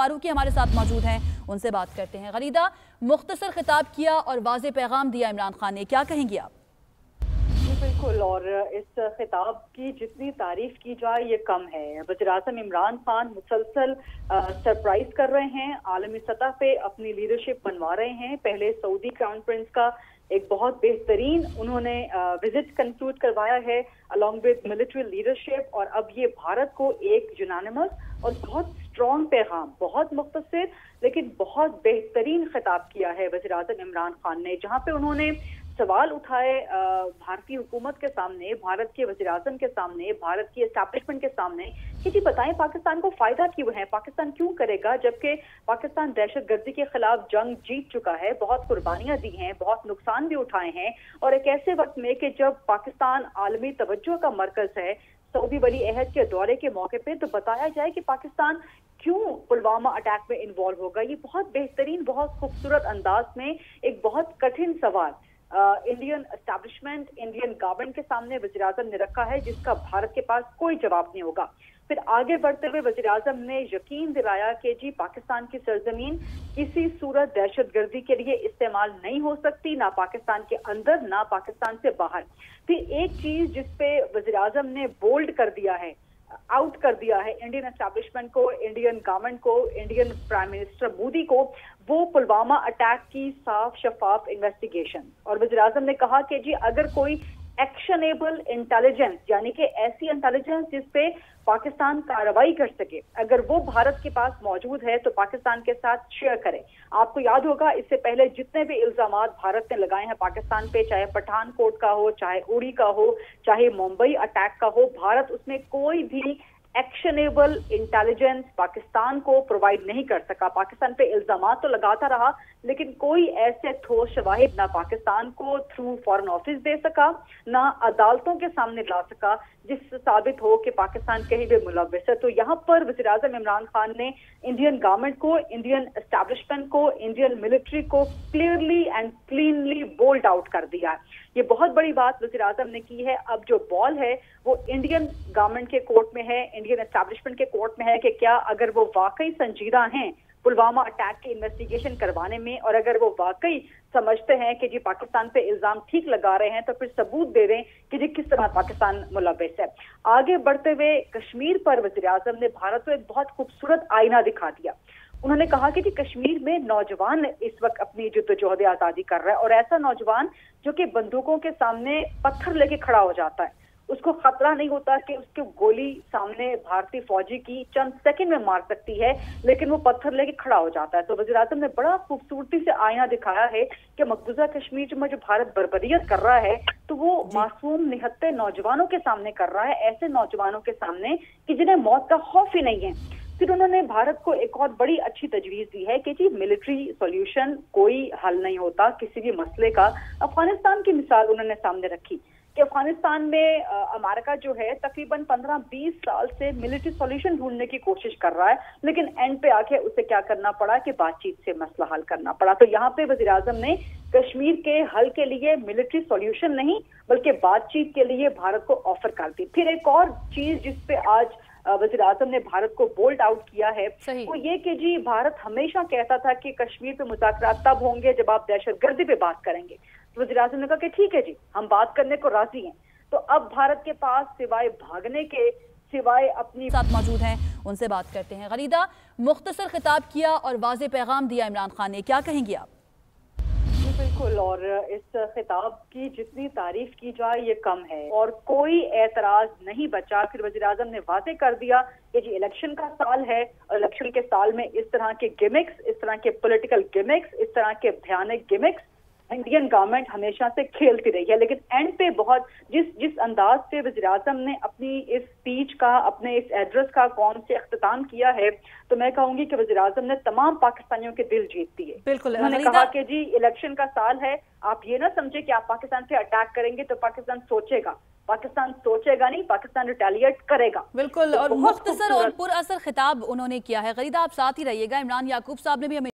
फारूकी हमारे साथ मौजूद हैं, उनसे बात करते हैं। गलीदा, मुख्तसर खिताब किया और वाज़ेह पैगाम दिया इमरान खान ने, क्या कहेंगी आप? जी बिल्कुल, और इस खिताब की जितनी तारीफ की जाए ये कम है। वज़ीर-ए-आज़म इमरान खान मुसलसल सरप्राइज कर रहे हैं, आलमी सतह पे अपनी लीडरशिप बनवा रहे हैं। पहले सऊदी क्राउन प्रिंस का एक बहुत बेहतरीन उन्होंने विजिट कंक्लूड करवाया है अलॉन्ग विद मिलिट्री लीडरशिप, और अब ये भारत को एक यूनानिमस और बहुत स्ट्रॉन्ग पैगाम, बहुत मुख्तसर लेकिन बहुत बेहतरीन खिताब किया है वज़ीर-ए-आज़म इमरान खान ने, जहाँ पे उन्होंने सवाल उठाए भारतीय हुकूमत के सामने, भारत के वज़ीर-ए-आज़म के सामने, भारत की एस्टैब्लिशमेंट के सामने कि जी बताएं पाकिस्तान को फायदा क्यों है, पाकिस्तान क्यों करेगा, जबकि पाकिस्तान दहशतगर्दी के खिलाफ जंग जीत चुका है, बहुत कुर्बानियां दी हैं, बहुत नुकसान भी उठाए हैं, और एक ऐसे वक्त में कि जब पाकिस्तान आलमी तवज्जो का मरकज है, सऊदी वली अहद के दौरे के मौके पे तो बताया जाए कि पाकिस्तान क्यों पुलवामा अटैक में इन्वॉल्व होगा। ये बहुत बेहतरीन, बहुत खूबसूरत अंदाज में एक बहुत कठिन सवाल इंडियन एस्टैब्लिशमेंट, इंडियन गवर्नमेंट के सामने वज़ीर-ए-आज़म ने रखा है, जिसका भारत के पास कोई जवाब नहीं होगा। फिर आगे बढ़ते हुए वज़ीर-ए-आज़म ने यकीन दिलाया कि जी पाकिस्तान की सरजमीन किसी सूरत दहशतगर्दी के लिए इस्तेमाल नहीं हो सकती, ना पाकिस्तान के अंदर ना पाकिस्तान से बाहर। फिर एक चीज जिसपे वज़ीर-ए-आज़म ने बोल्ड कर दिया है, आउट कर दिया है इंडियन एस्टैब्लिशमेंट को, इंडियन गवर्नमेंट को, इंडियन प्राइम मिनिस्टर मोदी को, वो पुलवामा अटैक की साफ शफाफ इन्वेस्टिगेशन। और वज़ीर-ए-आज़म ने कहा कि जी अगर कोई एक्शनेबल इंटेलिजेंस, यानी कि ऐसी इंटेलिजेंस जिस पे पाकिस्तान कार्रवाई कर सके, अगर वो भारत के पास मौजूद है तो पाकिस्तान के साथ शेयर करे। आपको याद होगा इससे पहले जितने भी इल्जामात भारत ने लगाए हैं पाकिस्तान पे, चाहे पठानकोट का हो, चाहे उड़ी का हो, चाहे मुंबई अटैक का हो, भारत उसमें कोई भी एक्शनेबल इंटेलिजेंस पाकिस्तान को प्रोवाइड नहीं कर सका। पाकिस्तान पे इल्जामात तो लगाता रहा, लेकिन कोई ऐसे ठोस शवाहिद ना पाकिस्तान को थ्रू फॉरेन ऑफिस दे सका, ना अदालतों के सामने ला सका जिससे साबित हो कि पाकिस्तान कहीं भी मुलव्विस है। तो यहाँ पर वज़ीर-ए-आज़म इमरान खान ने इंडियन गवर्नमेंट को, इंडियन एस्टैब्लिशमेंट को, इंडियन मिलिट्री को clearly and cleanly bold out कर दिया है। ये बहुत बड़ी बात वज़ीर-ए-आज़म ने की है। अब जो बॉल है वो इंडियन गवर्नमेंट के कोर्ट में है, इंडियन एस्टैब्लिशमेंट के कोर्ट में है कि क्या अगर वो वाकई संजीदा हैं पुलवामा अटैक की इन्वेस्टिगेशन करवाने में, और अगर वो वाकई समझते हैं कि जी पाकिस्तान पे इल्जाम ठीक लगा रहे हैं, तो फिर सबूत दे दें कि जी किस तरह पाकिस्तान मुलव्विस है। आगे बढ़ते हुए कश्मीर पर वज़ीर-ए-आज़म ने भारत को एक बहुत खूबसूरत आईना दिखा दिया। उन्होंने कहा कि जी कश्मीर में नौजवान इस वक्त अपनी जद्दोजहद आज़ादी कर रहा है, और ऐसा नौजवान जो कि बंदूकों के सामने पत्थर लेके खड़ा हो जाता है, उसको खतरा नहीं होता कि उसकी गोली सामने भारतीय फौजी की चंद सेकंड में मार सकती है, लेकिन वो पत्थर लेके खड़ा हो जाता है। तो वज़ीर-ए-आज़म ने बड़ा खूबसूरती से आईना दिखाया है कि मकबूजा कश्मीर में जो भारत बर्बरियत कर रहा है, तो वो मासूम निहत्ते नौजवानों के सामने कर रहा है, ऐसे नौजवानों के सामने कि जिन्हें मौत का खौफ ही नहीं है। फिर उन्होंने भारत को एक और बड़ी अच्छी तजवीज दी है कि जी मिलिट्री सॉल्यूशन कोई हल नहीं होता किसी भी मसले का। अफगानिस्तान की मिसाल उन्होंने सामने रखी कि अफगानिस्तान में अमेरिका जो है तकरीबन 15-20 साल से मिलिट्री सॉल्यूशन ढूंढने की कोशिश कर रहा है, लेकिन एंड पे आके उसे क्या करना पड़ा कि बातचीत से मसला हल करना पड़ा। तो यहाँ पे वज़ीर-ए-आज़म ने कश्मीर के हल के लिए मिलिट्री सॉल्यूशन नहीं बल्कि बातचीत के लिए भारत को ऑफर कर दी। फिर एक और चीज जिसपे आज वज़ीर-ए-आज़म ने भारत को बोल्ड आउट किया है वो ये कि जी भारत हमेशा कहता था कि कश्मीर पे मुज़ाकरात तब होंगे जब आप दहशतगर्दी पे बात करेंगे। तो वज़ीर-ए-आज़म ने कहा कि ठीक है जी, हम बात करने को राजी हैं। तो अब भारत के पास सिवाय भागने के, सिवाय अपनी साथ मौजूद हैं, उनसे बात करते हैं। गलीदा, मुख्तसर खिताब किया और वाज़ेह पैगाम दिया इमरान खान ने, क्या कहेंगी आप? बिल्कुल, और इस खिताब की जितनी तारीफ की जाए ये कम है, और कोई एतराज नहीं बचा। फिर वज़ीर-ए-आज़म ने वाज़ेह कर दिया कि जी इलेक्शन का साल है, और इलेक्शन के साल में इस तरह के गिमिक्स, इस तरह के पॉलिटिकल गिमिक्स, इस तरह के भयानक गिमिक्स इंडियन गवर्नमेंट हमेशा से खेलती रही है। लेकिन एंड पे बहुत जिस अंदाज से वज़ीर-ए-आज़म ने अपनी इस स्पीच का, अपने इस एड्रेस का कौम से इख्तिताम किया है, तो मैं कहूंगी कि वज़ीर-ए-आज़म ने तमाम पाकिस्तानियों के दिल जीत दिए। बिल्कुल, उन्होंने कहा कि जी इलेक्शन का साल है, आप ये ना समझे कि आप पाकिस्तान पे अटैक करेंगे तो पाकिस्तान सोचेगा, पाकिस्तान सोचेगा नहीं, पाकिस्तान रिटेलिएट करेगा। बिल्कुल, और मुख्तसर और पुरअसर खिताब उन्होंने किया है। गलीदा, आप साथ ही रहिएगा। इमरान याकूब साहब ने भी हमें